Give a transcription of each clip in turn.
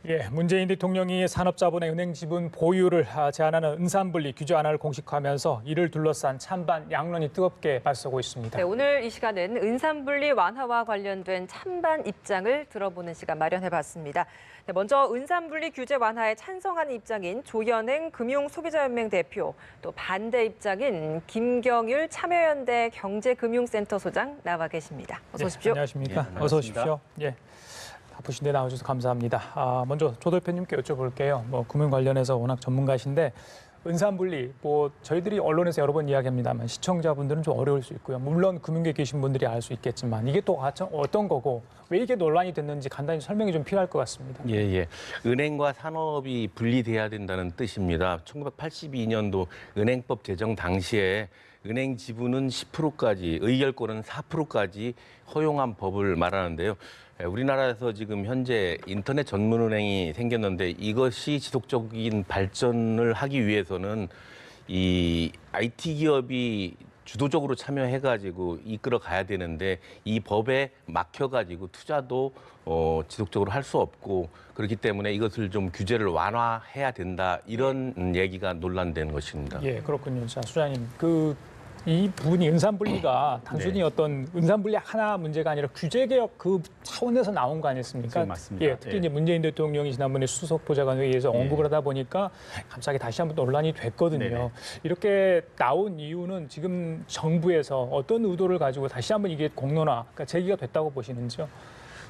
예, 문재인 대통령이 산업자본의 은행 지분 보유를 제한하는 은산분리 규제 완화를 공식화하면서 이를 둘러싼 찬반 양론이 뜨겁게 맞서고 있습니다. 네, 오늘 이 시간은 은산분리 완화와 관련된 찬반 입장을 들어보는 시간 마련해봤습니다. 네, 먼저 은산분리 규제 완화에 찬성하는 입장인 조현행 금융소비자연맹 대표, 또 반대 입장인 김경율 참여연대 경제금융센터 소장 나와 계십니다. 어서 오십시오. 안녕하십니까? 예, 어서 오십시오. 예. 바쁘신데 나와주셔서 감사합니다. 먼저 조 대표님께 여쭤볼게요. 금융 관련해서 워낙 전문가신데 은산분리, 저희들이 언론에서 여러 번 이야기합니다만 시청자분들은 좀 어려울 수 있고요. 물론 금융계에 계신 분들이 알 수 있겠지만 이게 또 어떤 거고 왜 이게 논란이 됐는지 간단히 설명이 좀 필요할 것 같습니다. 예. 은행과 산업이 분리돼야 된다는 뜻입니다. 1982년도 은행법 제정 당시에 은행 지분은 10%까지, 의결권은 4%까지 허용한 법을 말하는데요. 우리나라에서 지금 현재 인터넷 전문은행이 생겼는데 이것이 지속적인 발전을 하기 위해서는 이 IT 기업이 주도적으로 참여해가지고 이끌어 가야 되는데 이 법에 막혀가지고 투자도 지속적으로 할 수 없고 그렇기 때문에 이것을 좀 규제를 완화해야 된다 이런 얘기가 논란된 것입니다. 예, 그렇군요. 자, 수장님, 이 부분이 은산분리가 단순히 어떤 은산분리 하나 문제가 아니라 규제개혁 그 차원에서 나온 거 아니었습니까? 맞습니다. 예, 특히 이제 문재인 대통령이 지난번에 수석보좌관회의에서 언급을 하다 보니까 갑자기 다시 한번 논란이 됐거든요. 네네. 이렇게 나온 이유는 지금 정부에서 어떤 의도를 가지고 다시 한번 이게 공론화, 그러니까 제기가 됐다고 보시는지요?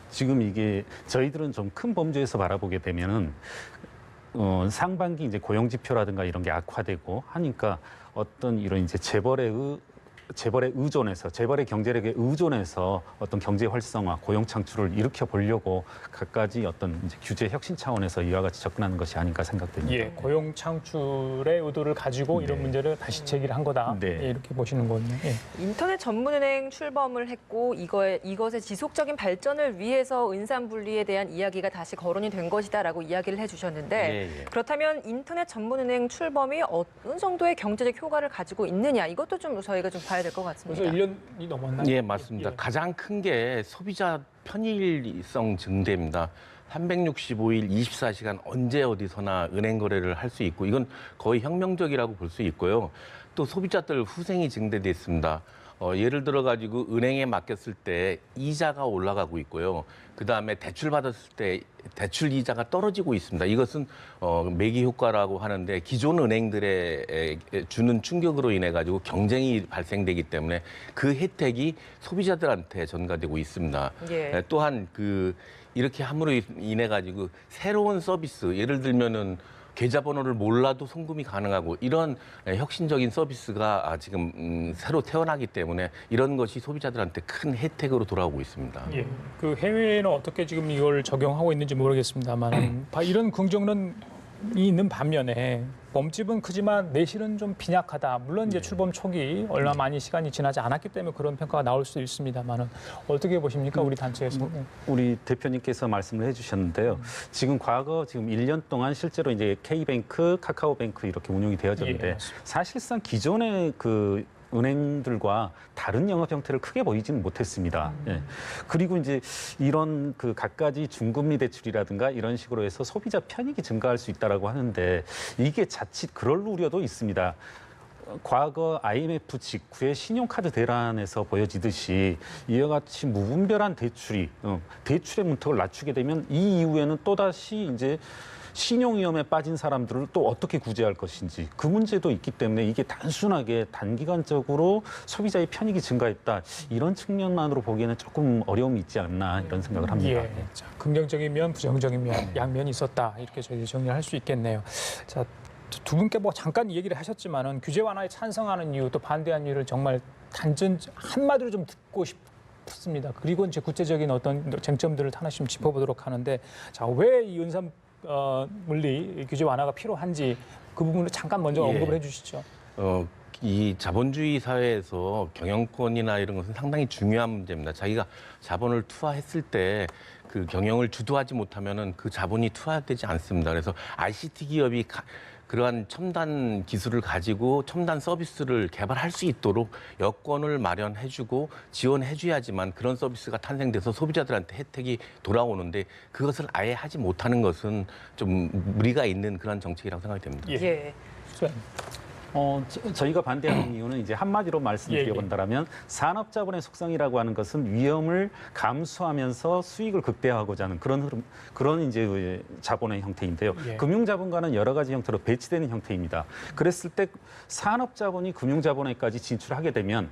지금 이게 저희들은 좀 큰 범주에서 바라보게 되면은 상반기 이제 고용 지표라든가 이런 게 악화되고 하니까 어떤 이런 이제 재벌에 의존해서 재벌의 경제력에 의존해서 어떤 경제 활성화, 고용 창출을 일으켜 보려고 갖가지 어떤 이제 규제 혁신 차원에서 이와 같이 접근하는 것이 아닌가 생각됩니다. 예, 고용 창출의 의도를 가지고 이런 문제를 다시 제기를 한 거다. 네. 예, 이렇게 보시는 거군요. 예. 인터넷 전문은행 출범을 했고 이것의 지속적인 발전을 위해서 은산분리에 대한 이야기가 다시 거론이 된 것이다라고 이야기를 해주셨는데 예. 그렇다면 인터넷 전문은행 출범이 어느 정도의 경제적 효과를 가지고 있느냐 이것도 좀 저희가 좀 봐야 될 것 같습니다. 벌써 1년이 넘었나요? 예, 맞습니다. 예. 가장 큰 게 소비자 편의성 증대입니다. 365일 24시간 언제 어디서나 은행 거래를 할 수 있고 이건 거의 혁명적이라고 볼 수 있고요. 또 소비자들 후생이 증대됐습니다. 예를 들어 가지고 은행에 맡겼을 때 이자가 올라가고 있고요. 그다음에 대출 받았을 때 대출 이자가 떨어지고 있습니다. 이것은 매기 효과라고 하는데 기존 은행들에 주는 충격으로 인해 가지고 경쟁이 발생되기 때문에 그 혜택이 소비자들한테 전가되고 있습니다. 예. 또한 이렇게 함으로 인해 가지고 새로운 서비스 예를 들면은 계좌번호를 몰라도 송금이 가능하고 이런 혁신적인 서비스가 지금 새로 태어나기 때문에 이런 것이 소비자들한테 큰 혜택으로 돌아오고 있습니다. 예, 그 해외에는 어떻게 지금 이걸 적용하고 있는지 모르겠습니다만 이런 긍정론이 있는 반면에 몸집은 크지만 내실은 좀 빈약하다. 물론 이제 출범 초기 얼마 많이 시간이 지나지 않았기 때문에 그런 평가가 나올 수도 있습니다만은 어떻게 보십니까 우리 단체에서? 우리 대표님께서 말씀을 해주셨는데요. 지금 1년 동안 실제로 이제 K뱅크, 카카오뱅크 이렇게 운영이 되어졌는데 예, 사실상 기존의 은행들과 다른 영업 형태를 크게 보이지는 못했습니다. 예. 그리고 이제 이런 갖가지 중금리 대출이라든가 이런 식으로 해서 소비자 편익이 증가할 수 있다라고 하는데 이게 자칫 그럴 우려도 있습니다. 과거 IMF 직후의 신용카드 대란에서 보여지듯이 이와 같이 무분별한 대출의 문턱을 낮추게 되면 이 이후에는 또다시 이제 신용 위험에 빠진 사람들을 또 어떻게 구제할 것인지 그 문제도 있기 때문에 이게 단순하게 단기간적으로 소비자의 편익이 증가했다 이런 측면만으로 보기에는 조금 어려움이 있지 않나 이런 생각을 합니다. 예, 자, 긍정적인 면, 부정적인 면, 양면이 있었다 이렇게 저희들이 정리할 수 있겠네요. 자, 두 분께 잠깐 이 얘기를 하셨지만은 규제 완화에 찬성하는 이유 또 반대한 이유를 정말 한마디로 좀 듣고 싶습니다. 그리고 이제 구체적인 어떤 쟁점들을 하나씩 좀 짚어보도록 하는데, 자, 왜 이 은산 물리 규제 완화가 필요한지 그 부분을 잠깐 먼저 언급을 해주시죠. 이 자본주의 사회에서 경영권이나 이런 것은 상당히 중요한 문제입니다. 자기가 자본을 투하했을 때 그 경영을 주도하지 못하면은 그 자본이 투하되지 않습니다. 그래서 ICT 기업이 그러한 첨단 기술을 가지고 첨단 서비스를 개발할 수 있도록 여건을 마련해주고 지원해줘야지만 그런 서비스가 탄생돼서 소비자들한테 혜택이 돌아오는데 그것을 아예 하지 못하는 것은 좀 무리가 있는 그런 정책이라고 생각이 됩니다. 예. 수고하셨습니다. 저희가 반대하는 이유는 이제 한마디로 말씀드려본다면 산업자본의 속성이라고 하는 것은 위험을 감수하면서 수익을 극대화하고자 하는 그런 흐름, 그런 이제 자본의 형태인데요. 예. 금융자본과는 여러 가지 형태로 배치되는 형태입니다. 그랬을 때 산업자본이 금융자본에까지 진출하게 되면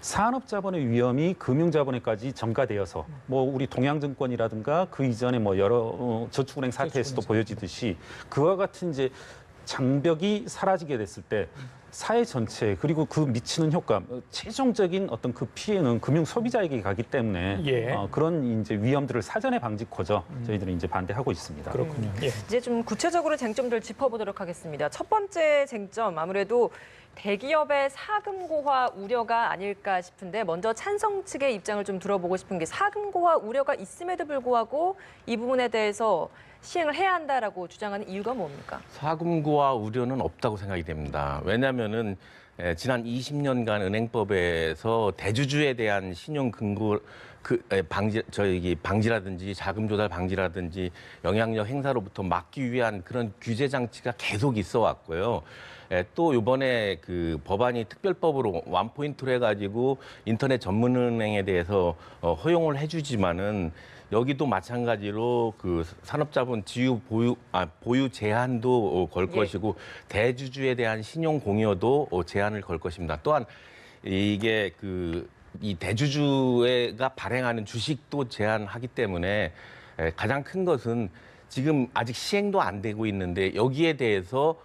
산업자본의 위험이 금융자본에까지 전가되어서 뭐 우리 동양증권이라든가 그 이전에 뭐 여러 저축은행 사태에서도 보여지듯이 그와 같은 이제 장벽이 사라지게 됐을 때 사회 전체 그리고 그 미치는 효과, 최종적인 어떤 그 피해는 금융 소비자에게 가기 때문에 예. 그런 이제 위험들을 사전에 방지코저 저희들이 이제 반대하고 있습니다. 그렇군요. 예. 이제 좀 구체적으로 쟁점들 짚어보도록 하겠습니다. 첫 번째 쟁점 아무래도 대기업의 사금고화 우려가 아닐까 싶은데 먼저 찬성 측의 입장을 좀 들어보고 싶은 게 사금고화 우려가 있음에도 불구하고 이 부분에 대해서 시행을 해야 한다라고 주장하는 이유가 뭡니까? 사금고와 우려는 없다고 생각이 됩니다. 왜냐하면은 지난 20년간 은행법에서 대주주에 대한 신용 근거 방지라든지 자금 조달 방지라든지 영향력 행사로부터 막기 위한 그런 규제 장치가 계속 있어 왔고요. 또 이번에 그 법안이 특별법으로 원포인트로 해가지고 인터넷 전문은행에 대해서 허용을 해주지만은 여기도 마찬가지로 그 산업자본 지유 보유 제한도 걸 것이고 대주주에 대한 신용 공여도 제한을 걸 것입니다. 또한 이게 이 대주주가 발행하는 주식도 제한하기 때문에 가장 큰 것은 지금 아직 시행도 안 되고 있는데 여기에 대해서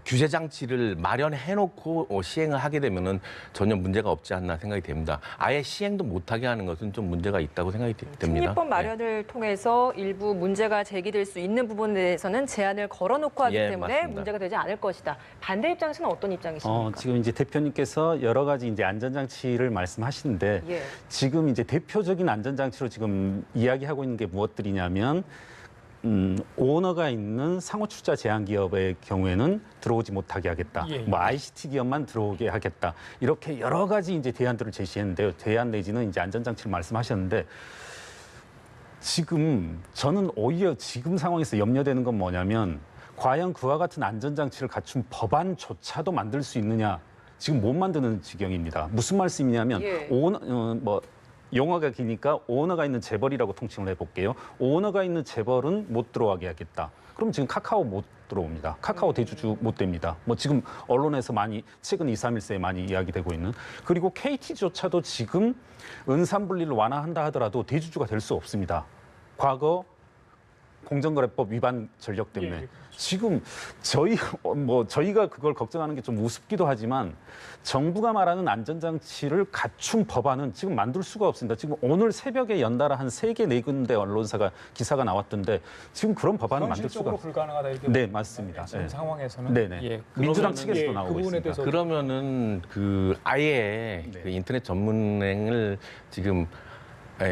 규제 장치를 마련해놓고 시행을 하게 되면은 전혀 문제가 없지 않나 생각이 됩니다. 아예 시행도 못하게 하는 것은 좀 문제가 있다고 생각이 됩니다. 특례법 마련을 통해서 일부 문제가 제기될 수 있는 부분에 대해서는 제한을 걸어놓고 하기 때문에 맞습니다. 문제가 되지 않을 것이다. 반대 입장에서는 어떤 입장이십니까? 지금 이제 대표님께서 여러 가지 이제 안전장치를 말씀하시는데 예. 지금 이제 대표적인 안전장치로 지금 이야기하고 있는 게 무엇들이냐면 오너가 있는 상호출자 제한 기업의 경우에는 들어오지 못하게 하겠다. 예. 뭐 ICT 기업만 들어오게 하겠다. 이렇게 여러 가지 이제 대안들을 제시했는데요. 대안 내지는 이제 안전장치를 말씀하셨는데 지금 저는 오히려 지금 상황에서 염려되는 건 뭐냐면 과연 그와 같은 안전장치를 갖춘 법안조차도 만들 수 있느냐. 지금 못 만드는 지경입니다. 무슨 말씀이냐면 예. 용어가 기니까 오너가 있는 재벌이라고 통칭을 해볼게요. 오너가 있는 재벌은 못 들어가게 하겠다. 그럼 지금 카카오 못 들어옵니다. 카카오 대주주 못 됩니다. 뭐 지금 언론에서 많이 최근 2, 3일 새에 많이 이야기되고 있는. 그리고 KT조차도 지금 은산분리를 완화한다 하더라도 대주주가 될 수 없습니다. 과거 공정거래법 위반 전력 때문에. 예. 지금 저희가 그걸 걱정하는 게 좀 우습기도 하지만 정부가 말하는 안전장치를 갖춘 법안은 지금 만들 수가 없습니다. 지금 오늘 새벽에 연달아 한 3개, 4군데 언론사가 기사가 나왔던데 지금 그런 법안을 만들 수가 현실적으로 없습니다. 불가능하다 이렇게 네, 보는 맞습니다. 지금 네. 상황에서는 네네. 예, 민주당 그러면은, 측에서도 나오고 그 부분에 있습니다. 대해서 그러면은 아예 네. 그 인터넷 전문은행을 지금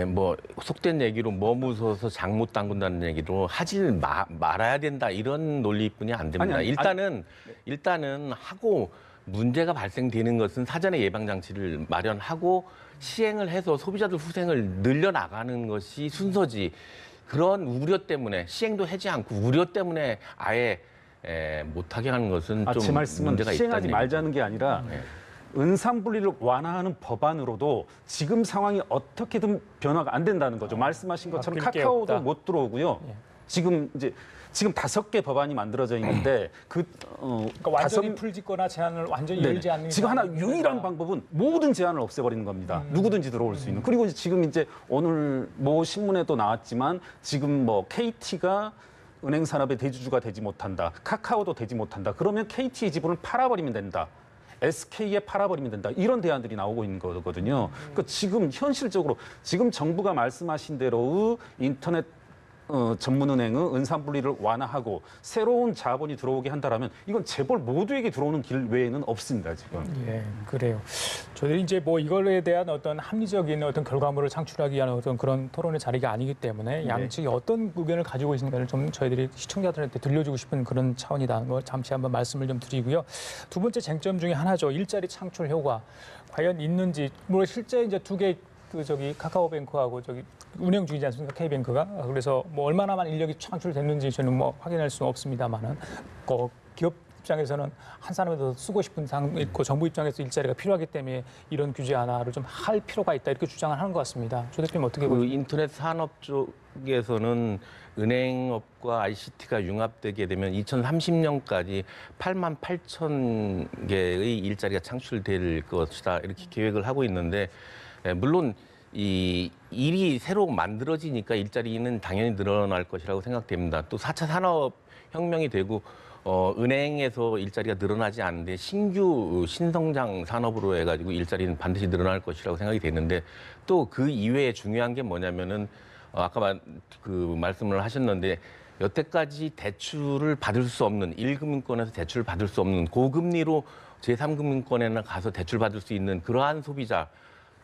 뭐 속된 얘기로 머무서서 장 못 담근다는 얘기로 하질 말아야 된다 이런 논리뿐이 안 됩니다. 아니. 일단은 하고 문제가 발생되는 것은 사전에 예방 장치를 마련하고 시행을 해서 소비자들 후생을 늘려나가는 것이 순서지. 그런 우려 때문에 시행도 하지 않고 우려 때문에 아예 못하게 하는 것은 좀 제 말씀은 문제가 시행하지 있다는 말자는 게 아니라 은산분리를 완화하는 법안으로도 지금 상황이 어떻게든 변화가 안 된다는 거죠. 말씀하신 것처럼 바뀔 게 카카오도 없다. 못 들어오고요. 예. 지금 5개 법안이 만들어져 있는데 그러니까 완전히 풀짓거나 제한을 완전히 네. 열지 않는 지금 하나 게 유일한 방법은 모든 제한을 없애버리는 겁니다. 누구든지 들어올 수 있는. 그리고 지금 이제 오늘 모 신문에도 나왔지만 지금 뭐 KT가 은행 산업의 대주주가 되지 못한다. 카카오도 되지 못한다. 그러면 KT의 지분을 팔아버리면 된다. SK에 팔아버리면 된다. 이런 대안들이 나오고 있는 거거든요. 그러니까 지금 현실적으로 지금 정부가 말씀하신 대로 인터넷 전문은행의 은산분리를 완화하고 새로운 자본이 들어오게 한다라면 이건 재벌 모두에게 들어오는 길 외에는 없습니다, 지금. 예, 그래요. 저희들이 이제 뭐 이거에 대한 어떤 합리적인 어떤 결과물을 창출하기 위한 어떤 그런 토론의 자리가 아니기 때문에 양측이 어떤 의견을 가지고 있는가를 좀 저희들이 시청자들한테 들려주고 싶은 그런 차원이라는 걸 잠시 한번 말씀을 좀 드리고요. 두 번째 쟁점 중에 하나죠. 일자리 창출 효과 과연 있는지. 뭐 실제 이제 두 개 카카오뱅크하고 운영 중이지 않습니까? K뱅크가. 그래서 뭐 얼마나만 인력이 창출됐는지 저는 뭐 확인할 수는 없습니다만은 기업 입장에서는 한 사람이 더 쓰고 싶은 상황이 있고 정부 입장에서 일자리가 필요하기 때문에 이런 규제 하나를 좀 할 필요가 있다 이렇게 주장을 하는 것 같습니다. 조 대표님 어떻게 보세요? 인터넷 산업 쪽에서는 은행업과 ICT가 융합되게 되면 2030년까지 8만 8천 개의 일자리가 창출될 것이다 이렇게 계획을 하고 있는데 물론 이 일이 새로 만들어지니까 일자리는 당연히 늘어날 것이라고 생각됩니다. 또 4차 산업혁명이 되고 은행에서 일자리가 늘어나지 않는데 신규 신성장 산업으로 해가지고 일자리는 반드시 늘어날 것이라고 생각이 되는데 또 그 이외에 중요한 게 뭐냐면은 아까 말씀을 하셨는데 여태까지 대출을 받을 수 없는 1금융권에서 대출을 받을 수 없는 고금리로 제3금융권에나 가서 대출 받을 수 있는 그러한 소비자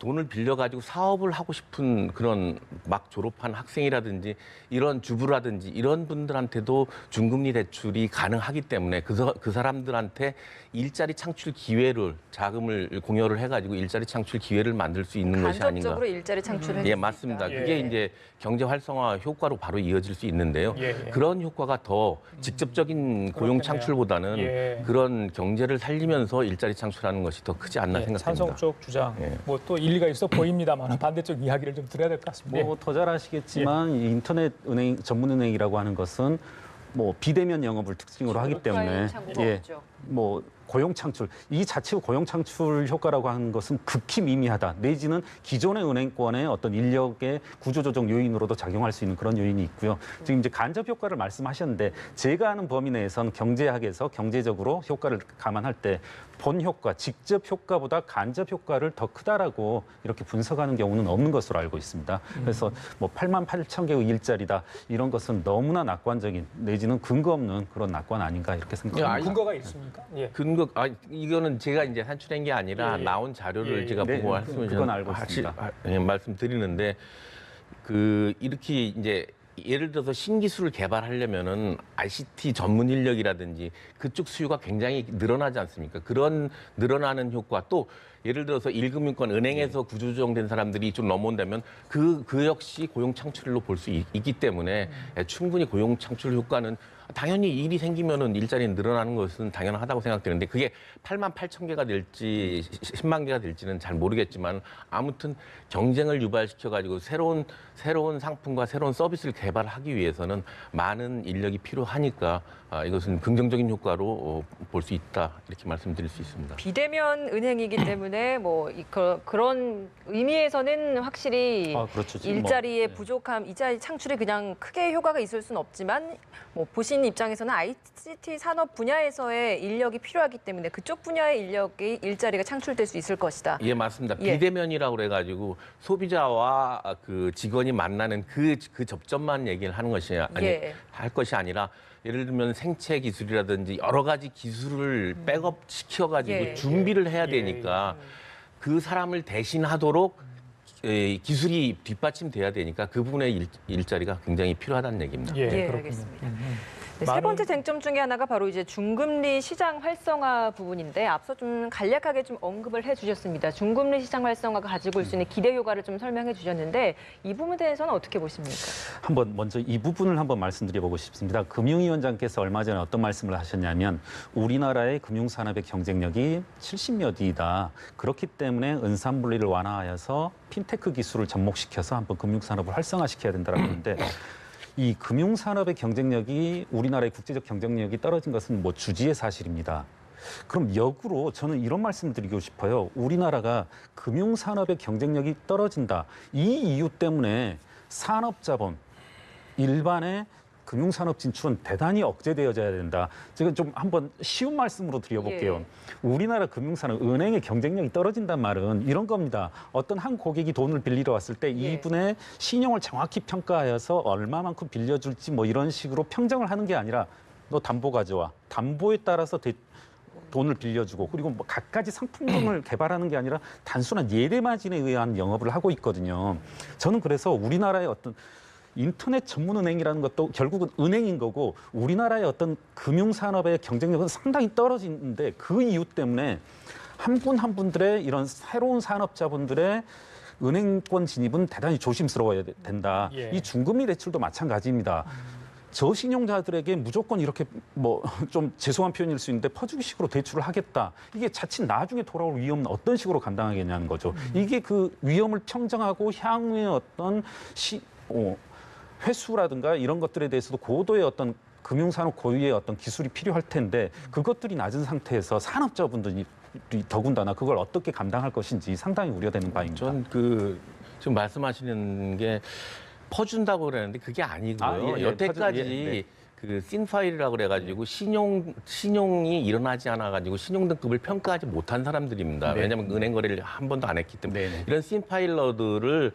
돈을 빌려가지고 사업을 하고 싶은 그런 막 졸업한 학생이라든지 이런 주부라든지 이런 분들한테도 중금리 대출이 가능하기 때문에 그 사람들한테 일자리 창출 기회를 자금을 공여를 해가지고 일자리 창출 기회를 만들 수 있는 것이 아닌가. 간접적으로 일자리 창출을 예, 맞습니다. 예. 그게 이제 경제 활성화 효과로 바로 이어질 수 있는데요. 예. 그런 효과가 더 직접적인 고용 그렇겠네요. 창출보다는 예. 그런 경제를 살리면서 일자리 창출하는 것이 더 크지 않나 생각됩니다. 찬성 쪽 주장 예. 뭐 또 일리가 있어 보입니다만 반대쪽 이야기를 좀 드려야 될 것 같습니다. 뭐 더 잘 아시겠지만 이 인터넷 은행 전문은행이라고 하는 것은 뭐 비대면 영업을 특징으로 하기 때문에 창구가 없죠. 뭐 고용 창출 이 자체 고용 창출 효과라고 하는 것은 극히 미미하다 내지는 기존의 은행권의 어떤 인력의 구조조정 요인으로도 작용할 수 있는 그런 요인이 있고요. 지금 이제 간접 효과를 말씀하셨는데 제가 아는 범위 내에선 경제학에서 경제적으로 효과를 감안할 때 본 효과, 직접 효과보다 간접 효과를 더 크다라고 이렇게 분석하는 경우는 없는 것으로 알고 있습니다. 그래서 뭐 8만 8천 개의 일자리다 이런 것은 너무나 낙관적인 내지는 근거 없는 그런 낙관 아닌가 이렇게 생각합니다. 근거가 있습니까? 예. 이거는 제가 이제 산출한 게 아니라 예. 나온 자료를 예. 제가 네, 보고 말씀을 그건 알고 있습니다. 말씀드리는데 이렇게 이제 예를 들어서 신기술을 개발하려면은 ICT 전문 인력이라든지 그쪽 수요가 굉장히 늘어나지 않습니까? 그런 늘어나는 효과 또 예를 들어서 1금융권 은행에서 구조조정된 사람들이 좀 넘어온다면 그 역시 고용 창출로 볼 수 있기 때문에 충분히 고용 창출 효과는 당연히 일이 생기면은 일자리 늘어나는 것은 당연하다고 생각되는데 그게 8만 8천 개가 될지 10만 개가 될지는 잘 모르겠지만 아무튼 경쟁을 유발시켜 가지고 새로운 상품과 새로운 서비스를 개발하기 위해서는 많은 인력이 필요하니까 이것은 긍정적인 효과로 볼 수 있다 이렇게 말씀드릴 수 있습니다. 비대면 은행이기 때문에 그런 의미에서는 확실히 그렇죠. 일자리의 부족함, 일자리 창출에 그냥 크게 효과가 있을 수는 없지만 뭐 보신 입장에서는 ICT 산업 분야에서의 인력이 필요하기 때문에 그쪽 분야의 인력이 일자리가 창출될 수 있을 것이다. 예, 맞습니다. 예. 비대면이라고 그래가지고 소비자와 그 직원이 만나는 그 접점만 얘기를 하는 것이 할 것이 아니라 예를 들면 생체 기술이라든지 여러 가지 기술을 백업 시켜가지고 예. 준비를 해야 되니까 그 사람을 대신하도록 기술이 뒷받침돼야 되니까 그 부분의 일자리가 굉장히 필요하다는 얘기입니다. 예, 그렇군요. 알겠습니다. 네, 세 번째 쟁점 중에 하나가 바로 이제 중금리 시장 활성화 부분인데 앞서 좀 간략하게 좀 언급을 해주셨습니다. 중금리 시장 활성화가 가지고 올 수 있는 기대 효과를 좀 설명해 주셨는데 이 부분에 대해서는 어떻게 보십니까? 한번 먼저 이 부분을 한번 말씀드려보고 싶습니다. 금융위원장께서 얼마 전에 어떤 말씀을 하셨냐면 우리나라의 금융산업의 경쟁력이 70여위이다. 그렇기 때문에 은산분리를 완화하여서 핀테크 기술을 접목시켜서 한번 금융산업을 활성화시켜야 된다고 하는데 이 금융산업의 경쟁력이 우리나라의 국제적 경쟁력이 떨어진 것은 뭐 주지의 사실입니다. 그럼 역으로 저는 이런 말씀을 드리고 싶어요. 우리나라가 금융산업의 경쟁력이 떨어진다. 이 이유 때문에 산업자본, 일반의 금융산업 진출은 대단히 억제되어져야 된다. 제가 좀 한번 쉬운 말씀으로 드려볼게요. 예. 우리나라 금융산업, 은행의 경쟁력이 떨어진단 말은 이런 겁니다. 어떤 한 고객이 돈을 빌리러 왔을 때 예. 이분의 신용을 정확히 평가하여서 얼마만큼 빌려줄지 뭐 이런 식으로 평정을 하는 게 아니라 너 담보 가져와. 담보에 따라서 돈을 빌려주고 그리고 뭐 갖가지 상품을 개발하는 게 아니라 단순한 예대 마진에 의한 영업을 하고 있거든요. 저는 그래서 우리나라의 어떤 인터넷 전문 은행이라는 것도 결국은 은행인 거고 우리나라의 어떤 금융산업의 경쟁력은 상당히 떨어지는데 그 이유 때문에 한 분 한 분들의 이런 새로운 산업자분들의 은행권 진입은 대단히 조심스러워야 된다. 예. 이 중금리 대출도 마찬가지입니다. 저신용자들에게 무조건 이렇게 뭐 좀 죄송한 표현일 수 있는데 퍼주기식으로 대출을 하겠다. 이게 자칫 나중에 돌아올 위험은 어떤 식으로 감당하겠냐는 거죠. 이게 그 위험을 평정하고 향후에 어떤 회수라든가 이런 것들에 대해서도 고도의 어떤 금융산업 고유의 어떤 기술이 필요할 텐데 그것들이 낮은 상태에서 산업자분들이 더군다나 그걸 어떻게 감당할 것인지 상당히 우려되는 바입니다. 전 지금 말씀하시는 게 퍼준다고 그러는데 그게 아니고요. 여태까지 그 신파일이라고 그래가지고 신용이 일어나지 않아가지고 신용등급을 평가하지 못한 사람들입니다. 네. 왜냐하면 은행 거래를 한 번도 안 했기 때문에 네. 이런 신파일러들을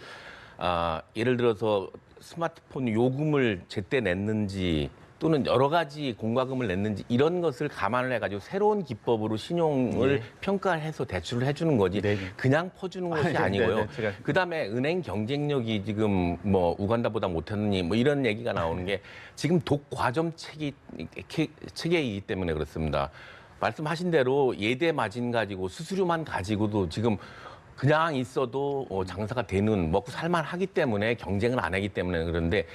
예를 들어서 스마트폰 요금을 제때 냈는지 또는 여러 가지 공과금을 냈는지 이런 것을 감안을 해가지고 새로운 기법으로 신용을 평가해서 대출을 해주는 거지 네. 그냥 퍼주는 것이 아니고요. 제가 그다음에 은행 경쟁력이 지금 뭐 우간다보다 못하느니 뭐 이런 얘기가 나오는 게 지금 독과점 체계이기 때문에 그렇습니다. 말씀하신 대로 예대 마진 가지고 수수료만 가지고도 지금 그냥 있어도 장사가 되는 먹고 살만하기 때문에 경쟁을 안 하기 때문에 그런데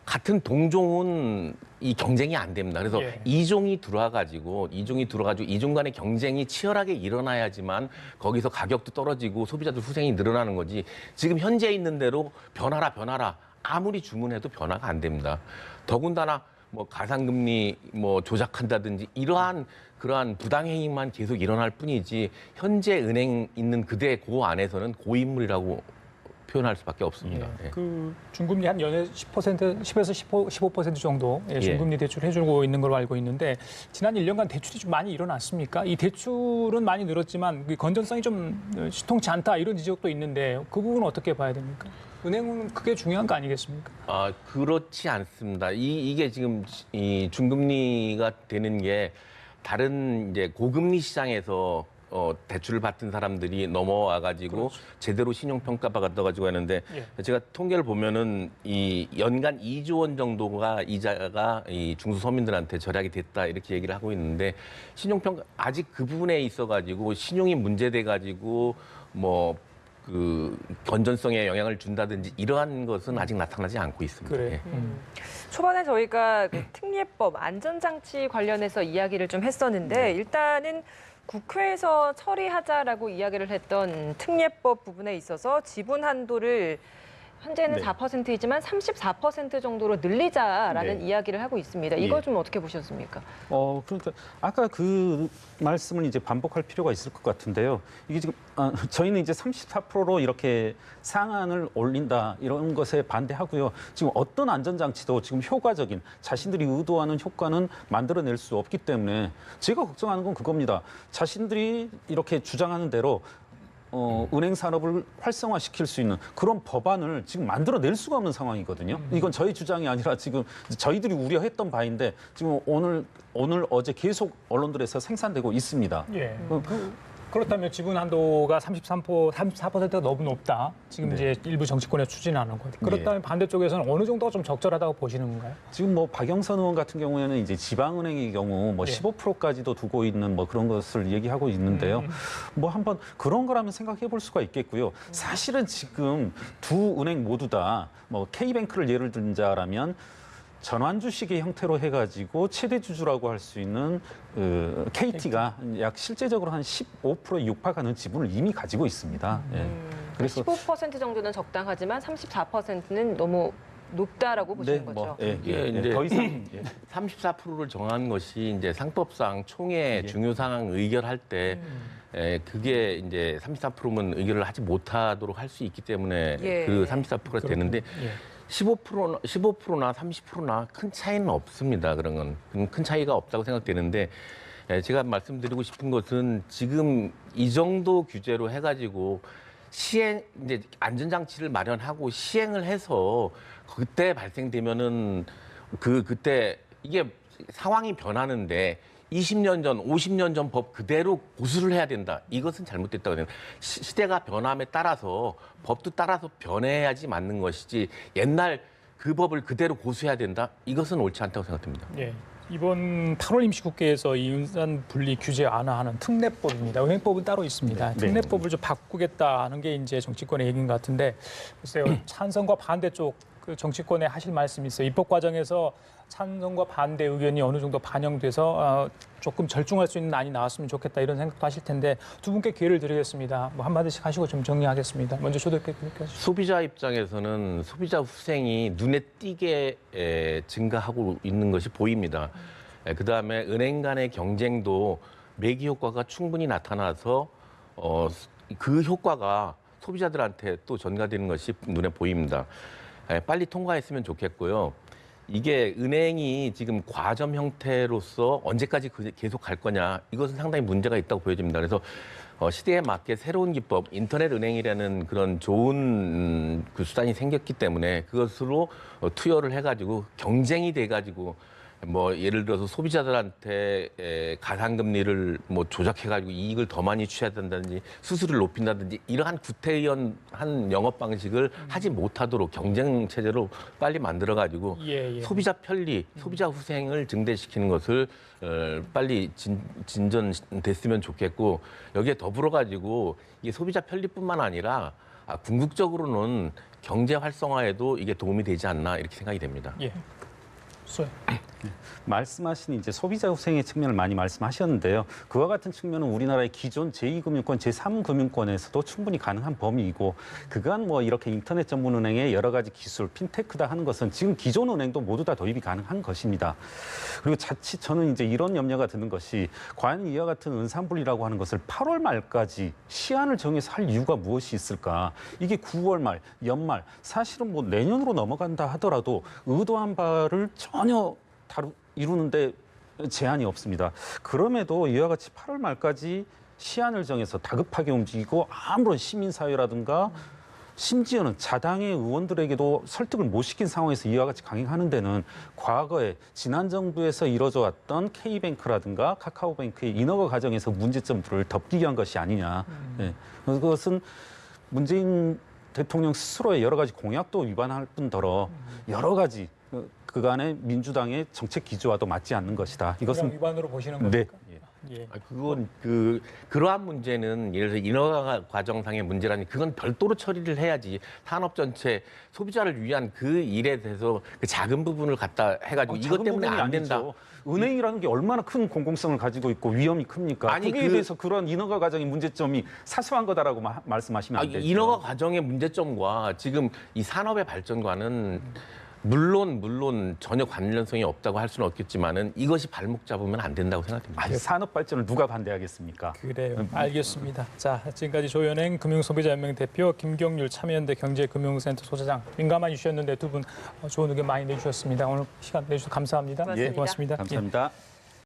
같은 동종은 이 경쟁이 안 됩니다. 그래서 예. 이종이 들어와가지고 이종 간의 경쟁이 치열하게 일어나야지만 거기서 가격도 떨어지고 소비자들 후생이 늘어나는 거지. 지금 현재 있는 대로 변하라 아무리 주문해도 변화가 안 됩니다. 더군다나 뭐 가상금리 뭐 조작한다든지 그러한 부당행위만 계속 일어날 뿐이지 현재 은행 있는 그대 그 안에서는 고인물이라고 표현할 수밖에 없습니다. 예. 그 중금리 한 연에 10%, 10에서 15% 정도 중금리 대출 해주고 있는 걸로 알고 있는데 지난 1년간 대출이 좀 많이 일어났습니까? 이 대출은 많이 늘었지만 그 건전성이 좀 시통치 않다 이런 지적도 있는데 그 부분은 어떻게 봐야 됩니까? 은행은 그게 중요한 거 아니겠습니까? 그렇지 않습니다. 이게 지금 이 중금리가 되는 게 다른 이제 고금리 시장에서 대출을 받은 사람들이 넘어와가지고 그렇죠. 제대로 신용평가 받아가지고 하는데 제가 통계를 보면은 이 연간 2조 원 정도가 이자가 이 중소서민들한테 절약이 됐다 이렇게 얘기를 하고 있는데 신용평가 아직 그 부분에 있어가지고 신용이 문제돼가지고 뭐 그 건전성에 영향을 준다든지 이러한 것은 아직 나타나지 않고 있습니다. 그래. 예. 초반에 저희가 그 특례법 안전장치 관련해서 이야기를 좀 했었는데 일단은 국회에서 처리하자라고 이야기를 했던 특례법 부분에 있어서 지분 한도를 현재는 네. 4%이지만 34% 정도로 늘리자라는 네. 이야기를 하고 있습니다. 이거 예. 좀 어떻게 보셨습니까? 그러니까 아까 그 말씀을 이제 반복할 필요가 있을 것 같은데요. 이게 지금 저희는 이제 34%로 이렇게 상한을 올린다 이런 것에 반대하고요. 지금 어떤 안전장치도 지금 효과적인 자신들이 의도하는 효과는 만들어낼 수 없기 때문에 제가 걱정하는 건 그겁니다. 자신들이 이렇게 주장하는 대로 은행 산업을 활성화시킬 수 있는 그런 법안을 지금 만들어낼 수가 없는 상황이거든요. 이건 저희 주장이 아니라 지금 저희들이 우려했던 바인데 지금 오늘 어제 계속 언론들에서 생산되고 있습니다. 예. 그렇다면 지분 한도가 34%가 너무 높다. 지금 네. 이제 일부 정치권에 추진하는 것. 그렇다면 반대쪽에서는 어느 정도가 좀 적절하다고 보시는 건가요? 지금 뭐 박영선 의원 같은 경우에는 이제 지방은행의 경우 뭐 예. 15%까지도 두고 있는 뭐 그런 것을 얘기하고 있는데요. 뭐 한번 그런 거라면 생각해 볼 수가 있겠고요. 사실은 지금 두 은행 모두 다 뭐 K뱅크를 예를 든자라면 전환주식의 형태로 해가지고 최대 주주라고 할 수 있는 KT가 약 실제적으로 한 15%에 육박하는 지분을 이미 가지고 있습니다. 예. 그래서 15% 정도는 적당하지만 34%는 너무 높다라고 보시는 거죠. 이게 이제 더 이상 34%를 정한 것이 이제 상법상 총회 중요 상황 의결할 때 그게 이제 34%면 의결을 하지 못하도록 할 수 있기 때문에 예. 그 34%가 되는데 15%나 30%나 큰 차이는 없습니다. 그런 건 큰 차이가 없다고 생각되는데 제가 말씀드리고 싶은 것은 지금 이 정도 규제로 해가지고 이제 안전장치를 마련하고 시행을 해서 그때 발생되면은 그때 이게 상황이 변하는데 20년 전, 50년 전 법 그대로 고수를 해야 된다. 이것은 잘못됐다고 생각해요. 시대가 변함에 따라서 법도 따라서 변해야지 맞는 것이지 옛날 그 법을 그대로 고수해야 된다. 이것은 옳지 않다고 생각됩니다. 예. 이번 8월 임시국회에서 이 은산 분리 규제 완화하는 특례법입니다. 은행법은 따로 있습니다. 네. 특례법을 좀 바꾸겠다는 게 이제 정치권의 얘기인 것 같은데 글쎄요. 찬성과 반대 쪽 그 정치권에 하실 말씀이 있어요. 입법 과정에서 찬성과 반대 의견이 어느 정도 반영돼서 조금 절충할 수 있는 안이 나왔으면 좋겠다 이런 생각도 하실 텐데 두 분께 기회를 드리겠습니다. 뭐 한마디씩 하시고 좀 정리하겠습니다. 먼저 조덕께 하시죠. 소비자 입장에서는 소비자 후생이 눈에 띄게 증가하고 있는 것이 보입니다. 그다음에 은행 간의 경쟁도 매기 효과가 충분히 나타나서 그 효과가 소비자들한테 또 전가되는 것이 눈에 보입니다. 빨리 통과했으면 좋겠고요. 이게 은행이 지금 과점 형태로서 언제까지 계속 갈 거냐 이것은 상당히 문제가 있다고 보여집니다. 그래서 시대에 맞게 새로운 기법, 인터넷 은행이라는 그런 좋은 그 수단이 생겼기 때문에 그것으로 투여를 해가지고 경쟁이 돼가지고 뭐 예를 들어서 소비자들한테 가상금리를 뭐 조작해가지고 이익을 더 많이 취해야 된다든지 수수료를 높인다든지 이러한 구태의연한 영업 방식을 하지 못하도록 경쟁 체제로 빨리 만들어가지고 소비자 편리, 소비자 후생을 증대시키는 것을 빨리 진전됐으면 좋겠고 여기에 더불어가지고 이게 소비자 편리뿐만 아니라 궁극적으로는 경제 활성화에도 이게 도움이 되지 않나 이렇게 생각이 됩니다. 예. 말씀하신 이제 소비자 후생의 측면을 많이 말씀하셨는데요. 그와 같은 측면은 우리나라의 기존 제2금융권, 제3금융권에서도 충분히 가능한 범위이고 그간 뭐 이렇게 인터넷 전문 은행의 여러 가지 기술, 핀테크다 하는 것은 지금 기존 은행도 모두 다 도입이 가능한 것입니다. 그리고 자칫 저는 이제 이런 염려가 드는 것이 과연 이와 같은 은산분리라고 하는 것을 8월 말까지 시한을 정해서 할 이유가 무엇이 있을까? 이게 9월 말, 연말, 사실은 뭐 내년으로 넘어간다 하더라도 의도한 바를 전혀 이루는데 제한이 없습니다. 그럼에도 이와 같이 8월 말까지 시한을 정해서 다급하게 움직이고 아무런 시민사회라든가 심지어는 자당의 의원들에게도 설득을 못 시킨 상황에서 이와 같이 강행하는 데는 과거에 지난 정부에서 이뤄져 왔던 K뱅크라든가 카카오뱅크의 인허가 과정에서 문제점들을 덮기 위한 것이 아니냐. 네. 그것은 문재인 대통령 스스로의 여러 가지 공약도 위반할 뿐더러 여러 가지 그간의 민주당의 정책 기조와도 맞지 않는 것이다. 이것은 위반으로 보시는 겁니까? 네. 예. 그건 그러한 문제는 예를 들어서 인허가 과정상의 문제라니 그건 별도로 처리를 해야지 산업 전체 소비자를 위한 그 일에 대해서 그 작은 부분을 갖다 해가지고 이것 때문에 안 된다. 아니죠. 은행이라는 게 얼마나 큰 공공성을 가지고 있고 위험이 큽니까? 아니, 거기에 대해서 그런 인허가 과정의 문제점이 사소한 거다라고 말씀하시면 안 되죠. 인허가 과정의 문제점과 지금 이 산업의 발전과는 물론 전혀 관련성이 없다고 할 수는 없겠지만은 이것이 발목 잡으면 안 된다고 생각됩니다. 아니, 산업 발전을 누가 반대하겠습니까? 그래요. 알겠습니다. 자, 지금까지 조현행 금융소비자연맹 대표, 김경률 참여연대 경제금융센터 소장장 민감한 이슈였는데 두 분 좋은 의견 많이 내주셨습니다. 오늘 시간 내주셔서 감사합니다. 고맙습니다. 네, 고맙습니다. 감사합니다.